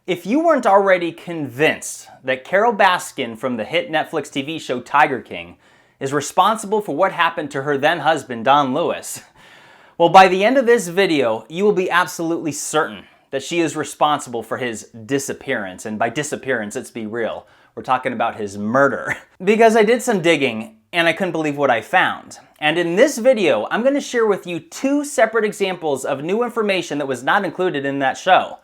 If you weren't already convinced that Carole Baskin from the hit Netflix TV show Tiger King is responsible for what happened to her then husband, Don Lewis, well, by the end of this video, you will be absolutely certain that she is responsible for his disappearance. And by disappearance, let's be real, we're talking about his murder. Because I did some digging and I couldn't believe what I found. And in this video, I'm going to share with you two separate examples of new information that was not included in that show.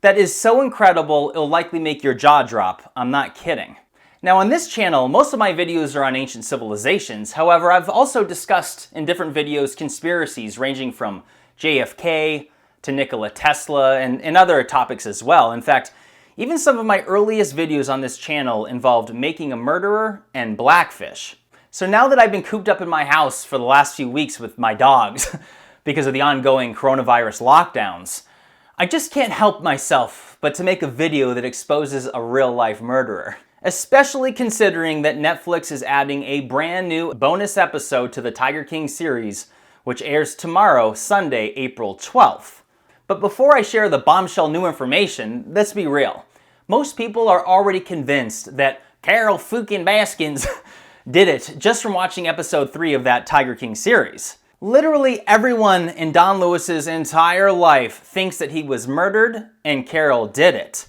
That is so incredible, it'll likely make your jaw drop. I'm not kidding. Now on this channel, most of my videos are on ancient civilizations. However, I've also discussed in different videos conspiracies ranging from JFK to Nikola Tesla and other topics as well. In fact, even some of my earliest videos on this channel involved making a murderer and blackfish. So now that I've been cooped up in my house for the last few weeks with my dogs because of the ongoing coronavirus lockdowns, I just can't help myself but to make a video that exposes a real-life murderer. Especially considering that Netflix is adding a brand new bonus episode to the Tiger King series, which airs tomorrow, Sunday, April 12th. But before I share the bombshell new information, let's be real. Most people are already convinced that Carole fucking Baskins did it just from watching episode 3 of that Tiger King series. Literally everyone in Don Lewis's entire life thinks that he was murdered and Carole did it.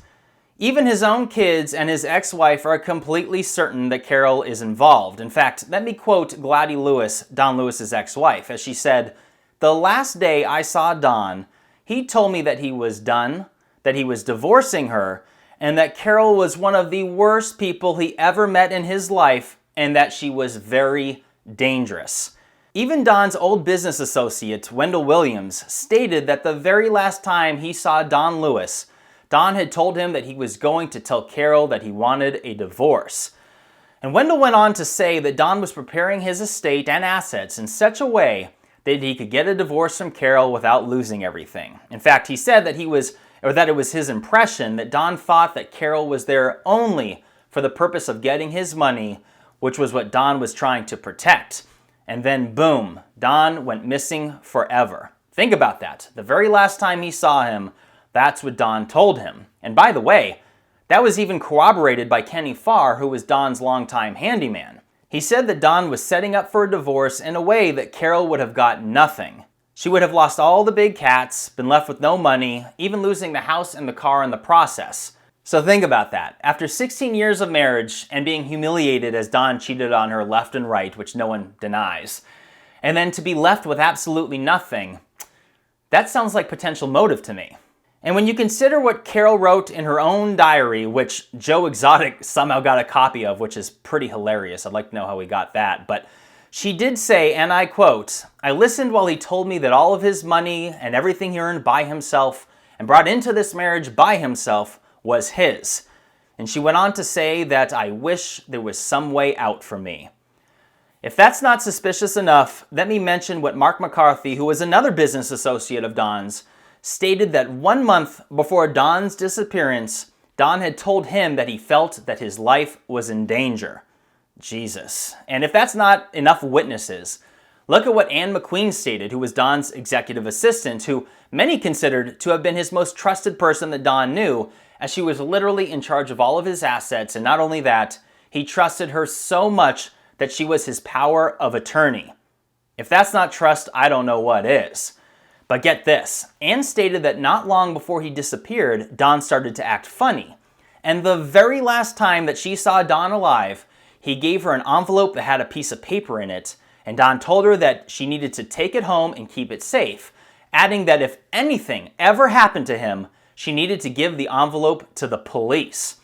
Even his own kids and his ex-wife are completely certain that Carole is involved. In fact, let me quote Gladys Lewis, Don Lewis's ex-wife, as she said, "The last day I saw Don, he told me that he was done, that he was divorcing her, and that Carole was one of the worst people he ever met in his life, and that she was very dangerous." Even Don's old business associate, Wendell Williams, stated that the very last time he saw Don Lewis, Don had told him that he was going to tell Carole that he wanted a divorce. And Wendell went on to say that Don was preparing his estate and assets in such a way that he could get a divorce from Carole without losing everything. In fact, he said that it was his impression that Don thought that Carole was there only for the purpose of getting his money, which was what Don was trying to protect. And then boom, Don went missing forever. Think about that. The very last time he saw him, that's what Don told him. And by the way, that was even corroborated by Kenny Farr, who was Don's longtime handyman. He said that Don was setting up for a divorce in a way that Carole would have got nothing. She would have lost all the big cats, been left with no money, even losing the house and the car in the process. So think about that. After 16 years of marriage and being humiliated as Don cheated on her left and right, which no one denies, and then to be left with absolutely nothing, that sounds like potential motive to me. And when you consider what Carole wrote in her own diary, which Joe Exotic somehow got a copy of, which is pretty hilarious. I'd like to know how he got that. But she did say, and I quote, "I listened while he told me that all of his money and everything he earned by himself and brought into this marriage by himself was his." And she went on to say that "I wish there was some way out for me." If that's not suspicious enough, let me mention what Mark McCarthy, who was another business associate of Don's, stated that 1 month before Don's disappearance, Don had told him that he felt that his life was in danger. Jesus. And if that's not enough witnesses, look at what Anne McQueen stated, who was Don's executive assistant, who many considered to have been his most trusted person that Don knew, as she was literally in charge of all of his assets. And not only that, he trusted her so much that she was his power of attorney. If that's not trust, I don't know what is. But get this, Anne stated that not long before he disappeared, Don started to act funny. And the very last time that she saw Don alive, he gave her an envelope that had a piece of paper in it, and Don told her that she needed to take it home and keep it safe, adding that if anything ever happened to him, she needed to give the envelope to the police.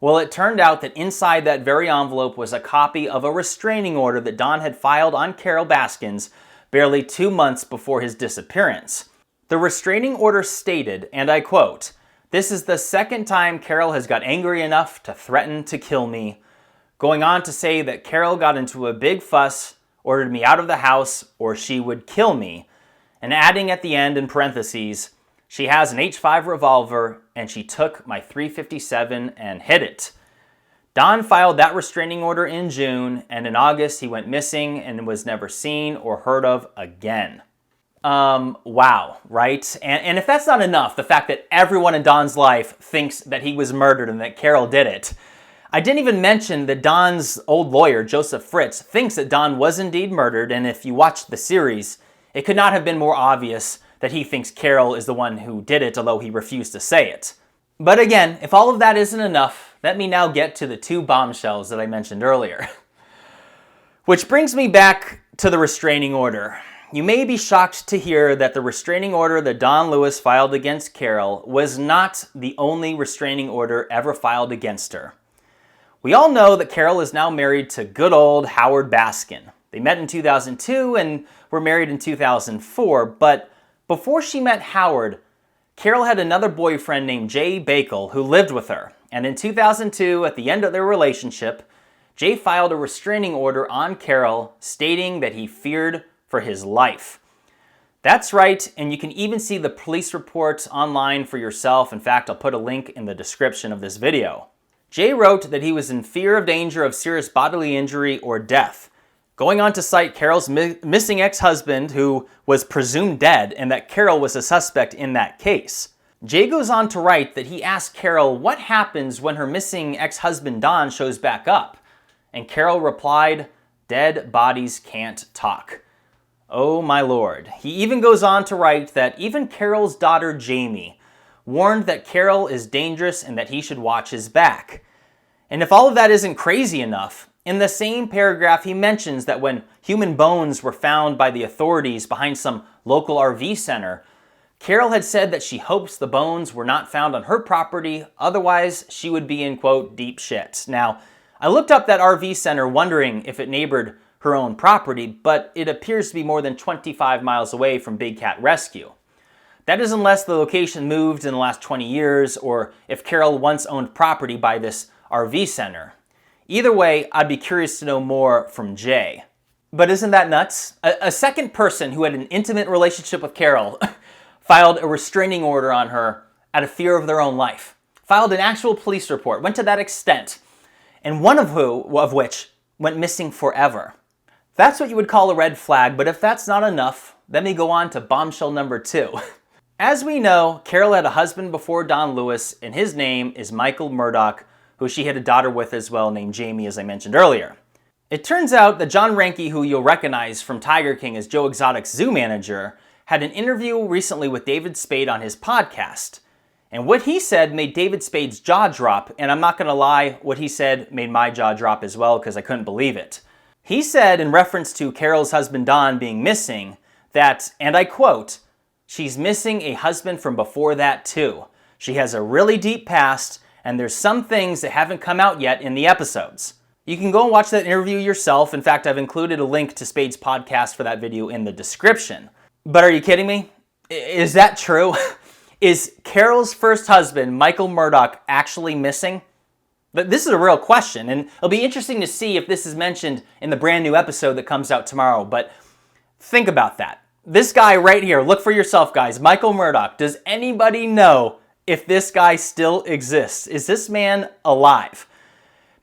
Well, it turned out that inside that very envelope was a copy of a restraining order that Don had filed on Carole Baskins barely 2 months before his disappearance. The restraining order stated, and I quote, "This is the second time Carole has got angry enough to threaten to kill me," going on to say that Carole got into a big fuss, ordered me out of the house, or she would kill me, and adding at the end in parentheses, "She has an H5 revolver, and she took my .357 and hid it." Don filed that restraining order in June, and in August he went missing and was never seen or heard of again. Wow, right? And if that's not enough, the fact that everyone in Don's life thinks that he was murdered and that Carole did it. I didn't even mention that Don's old lawyer, Joseph Fritz, thinks that Don was indeed murdered, and if you watched the series, it could not have been more obvious that he thinks Carole is the one who did it, although he refused to say it. But again, if all of that isn't enough, let me now get to the two bombshells that I mentioned earlier. Which brings me back to the restraining order. You may be shocked to hear that the restraining order that Don Lewis filed against Carole was not the only restraining order ever filed against her. We all know that Carole is now married to good old Howard Baskin. They met in 2002 and were married in 2004, but before she met Howard, Carole had another boyfriend named Jay Bakel who lived with her. And in 2002, at the end of their relationship, Jay filed a restraining order on Carole stating that he feared for his life. That's right, and you can even see the police report online for yourself. In fact, I'll put a link in the description of this video. Jay wrote that he was in fear of danger of serious bodily injury or death, going on to cite Carole's missing ex-husband who was presumed dead and that Carole was a suspect in that case. Jay goes on to write that he asked Carole what happens when her missing ex-husband Don shows back up, and Carole replied, "Dead bodies can't talk." Oh my lord. He even goes on to write that even Carole's daughter Jamie warned that Carole is dangerous and that he should watch his back. And if all of that isn't crazy enough, in the same paragraph he mentions that when human bones were found by the authorities behind some local RV center, Carole had said that she hopes the bones were not found on her property, otherwise she would be in, quote, deep shit. Now, I looked up that RV center wondering if it neighbored her own property, but it appears to be more than 25 miles away from Big Cat Rescue. That is unless the location moved in the last 20 years or if Carole once owned property by this RV center. Either way, I'd be curious to know more from Jay. But isn't that nuts? A second person who had an intimate relationship with Carole filed a restraining order on her out of fear of their own life. Filed an actual police report, went to that extent, and one of which went missing forever. That's what you would call a red flag, but if that's not enough, let me go on to bombshell number 2. As we know, Carole had a husband before Don Lewis, and his name is Michael Murdoch, who she had a daughter with as well named Jamie, as I mentioned earlier. It turns out that John Reinke, who you'll recognize from Tiger King as Joe Exotic's zoo manager, had an interview recently with David Spade on his podcast. And what he said made David Spade's jaw drop, and I'm not going to lie, what he said made my jaw drop as well because I couldn't believe it. He said, in reference to Carole's husband Don being missing, that, and I quote, "She's missing a husband from before that too. She has a really deep past, and there's some things that haven't come out yet in the episodes." You can go and watch that interview yourself. In fact, I've included a link to Spade's podcast for that video in the description. But are you kidding me? Is that true? Is Carole's first husband, Michael Murdoch, actually missing? But this is a real question, and it'll be interesting to see if this is mentioned in the brand new episode that comes out tomorrow. But think about that. This guy right here, look for yourself, guys, Michael Murdoch. Does anybody know if this guy still exists? Is this man alive?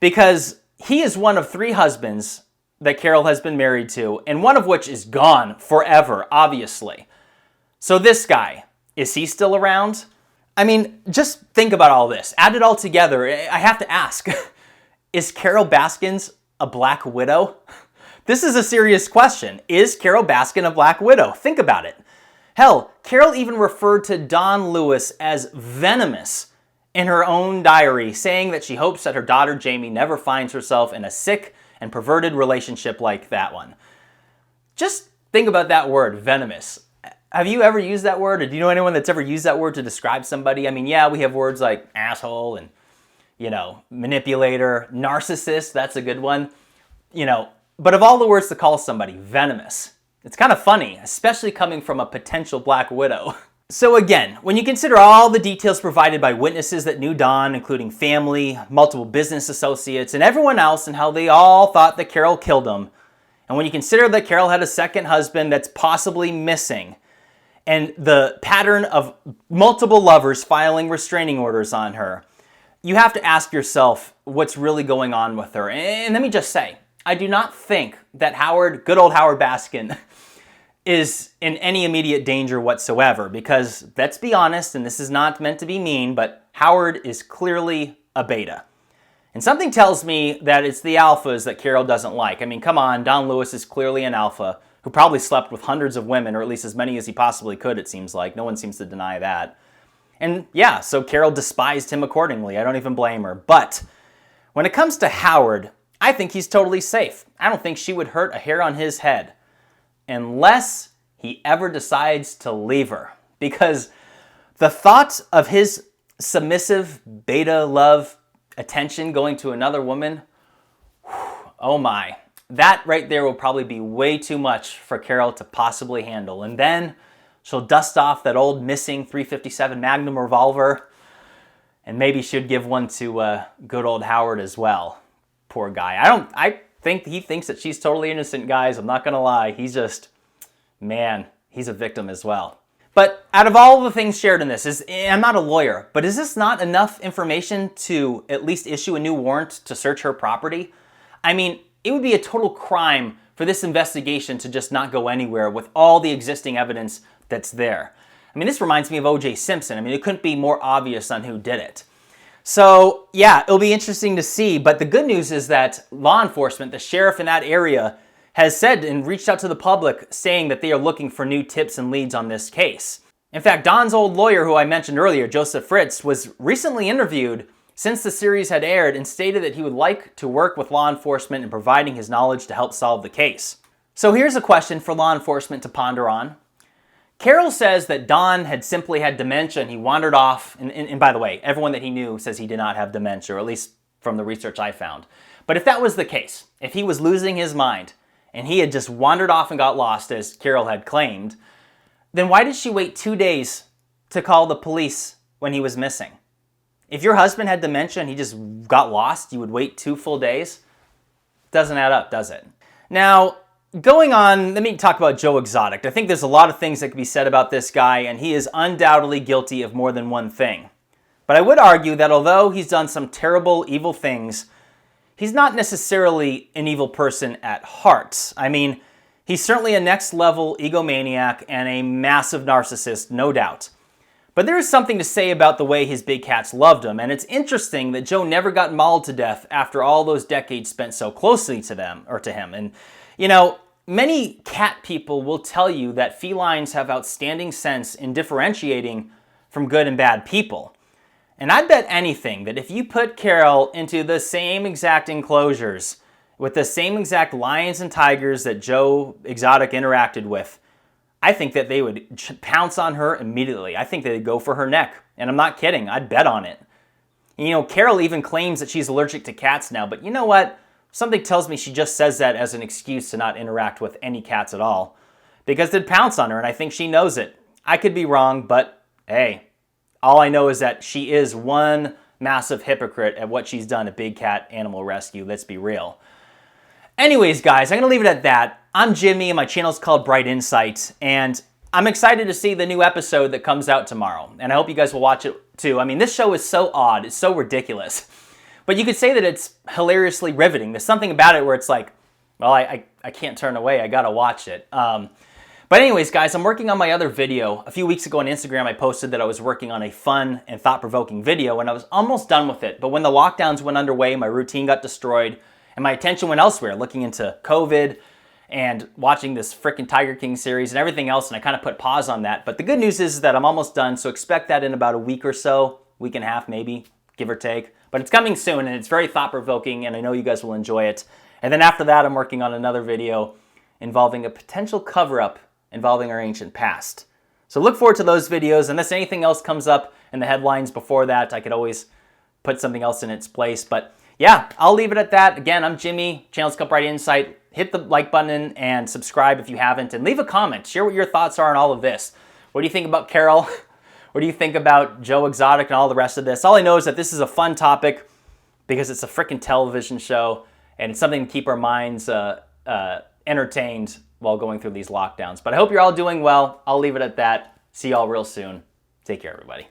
Because he is one of 3 husbands that Carole has been married to, and one of which is gone forever, obviously. So this guy, is he still around? I mean, just think about all this. Add it all together. I have to ask, is Carole Baskin a black widow? This is a serious question. Is Carole Baskin a black widow? Think about it. Hell, Carole even referred to Don Lewis as venomous in her own diary, saying that she hopes that her daughter Jamie never finds herself in a sick and perverted relationship like that one. Just think about that word, venomous. Have you ever used that word, or do you know anyone that's ever used that word to describe somebody? I mean, yeah, we have words like asshole and, manipulator, narcissist, that's a good one. But of all the words to call somebody, venomous. It's kind of funny, especially coming from a potential black widow. So again, when you consider all the details provided by witnesses that knew Don, including family, multiple business associates, and everyone else, and how they all thought that Carole killed him, and when you consider that Carole had a second husband that's possibly missing, and the pattern of multiple lovers filing restraining orders on her, you have to ask yourself what's really going on with her. And let me just say, I do not think that good old Howard Baskin, is in any immediate danger whatsoever, because let's be honest, and this is not meant to be mean, but Howard is clearly a beta. And something tells me that it's the alphas that Carole doesn't like. I mean, come on, Don Lewis is clearly an alpha who probably slept with hundreds of women, or at least as many as he possibly could, it seems like. No one seems to deny that. And yeah, so Carole despised him accordingly. I don't even blame her. But when it comes to Howard, I think he's totally safe. I don't think she would hurt a hair on his head unless he ever decides to leave her. Because the thought of his submissive beta love attention going to another woman, oh my. That right there will probably be way too much for Carole to possibly handle. And then she'll dust off that old missing .357 Magnum revolver, and maybe she'd give one to good old Howard as well. Poor guy. I think he thinks that she's totally innocent, guys. I'm not gonna lie. He's just, man, he's a victim as well. But out of all the things shared in this, I'm not a lawyer, but is this not enough information to at least issue a new warrant to search her property? I mean, it would be a total crime for this investigation to just not go anywhere with all the existing evidence that's there. I mean, this reminds me of O.J. Simpson. I mean, it couldn't be more obvious on who did it. So, yeah, it'll be interesting to see. But the good news is that law enforcement, the sheriff in that area, has said and reached out to the public saying that they are looking for new tips and leads on this case. In fact, Don's old lawyer, who I mentioned earlier, Joseph Fritz, was recently interviewed since the series had aired and stated that he would like to work with law enforcement in providing his knowledge to help solve the case. So here's a question for law enforcement to ponder on. Carole says that Don had simply had dementia and he wandered off, and by the way, everyone that he knew says he did not have dementia, or at least from the research I found. But if that was the case, if he was losing his mind and he had just wandered off and got lost, as Carole had claimed, then why did she wait 2 days to call the police when he was missing? If your husband had dementia and he just got lost, you would wait 2 full days? Doesn't add up, does it? Now, going on, let me talk about Joe Exotic. I think there's a lot of things that could be said about this guy, and he is undoubtedly guilty of more than one thing. But I would argue that although he's done some terrible, evil things, he's not necessarily an evil person at heart. I mean, he's certainly a next-level egomaniac and a massive narcissist, no doubt. But there is something to say about the way his big cats loved him, and it's interesting that Joe never got mauled to death after all those decades spent so closely to him. And, you know, many cat people will tell you that felines have outstanding sense in differentiating from good and bad people. And I'd bet anything that if you put Carole into the same exact enclosures with the same exact lions and tigers that Joe Exotic interacted with, I think that they would pounce on her immediately. I think they'd go for her neck. And I'm not kidding. I'd bet on it. And, you know, Carole even claims that she's allergic to cats now. But you know what? Something tells me she just says that as an excuse to not interact with any cats at all. Because they'd pounce on her, and I think she knows it. I could be wrong, but hey, all I know is that she is one massive hypocrite at what she's done at Big Cat Animal Rescue. Let's be real. Anyways, guys, I'm going to leave it at that. I'm Jimmy, and my channel's called Bright Insight, and I'm excited to see the new episode that comes out tomorrow, and I hope you guys will watch it too. I mean, this show is so odd. It's so ridiculous. But you could say that it's hilariously riveting. There's something about it where it's like, well, I can't turn away. I got to watch it. But anyways, guys, I'm working on my other video. A few weeks ago on Instagram, I posted that I was working on a fun and thought-provoking video, and I was almost done with it. But when the lockdowns went underway, my routine got destroyed, and my attention went elsewhere, looking into COVID and watching this frickin' Tiger King series and everything else, and I kind of put pause on that. But the good news is that I'm almost done, so expect that in about a week or so, week and a half maybe, give or take. But it's coming soon, and it's very thought-provoking, and I know you guys will enjoy it. And then after that, I'm working on another video involving a potential cover-up involving our ancient past. So look forward to those videos, unless anything else comes up in the headlines before that, I could always put something else in its place. But yeah, I'll leave it at that. Again, I'm Jimmy, channel's called Bright Insight. Hit the like button and subscribe if you haven't, and leave a comment. Share what your thoughts are on all of this. What do you think about Carole? What do you think about Joe Exotic and all the rest of this? All I know is that this is a fun topic because it's a freaking television show, and it's something to keep our minds entertained while going through these lockdowns. But I hope you're all doing well. I'll leave it at that. See y'all real soon. Take care, everybody.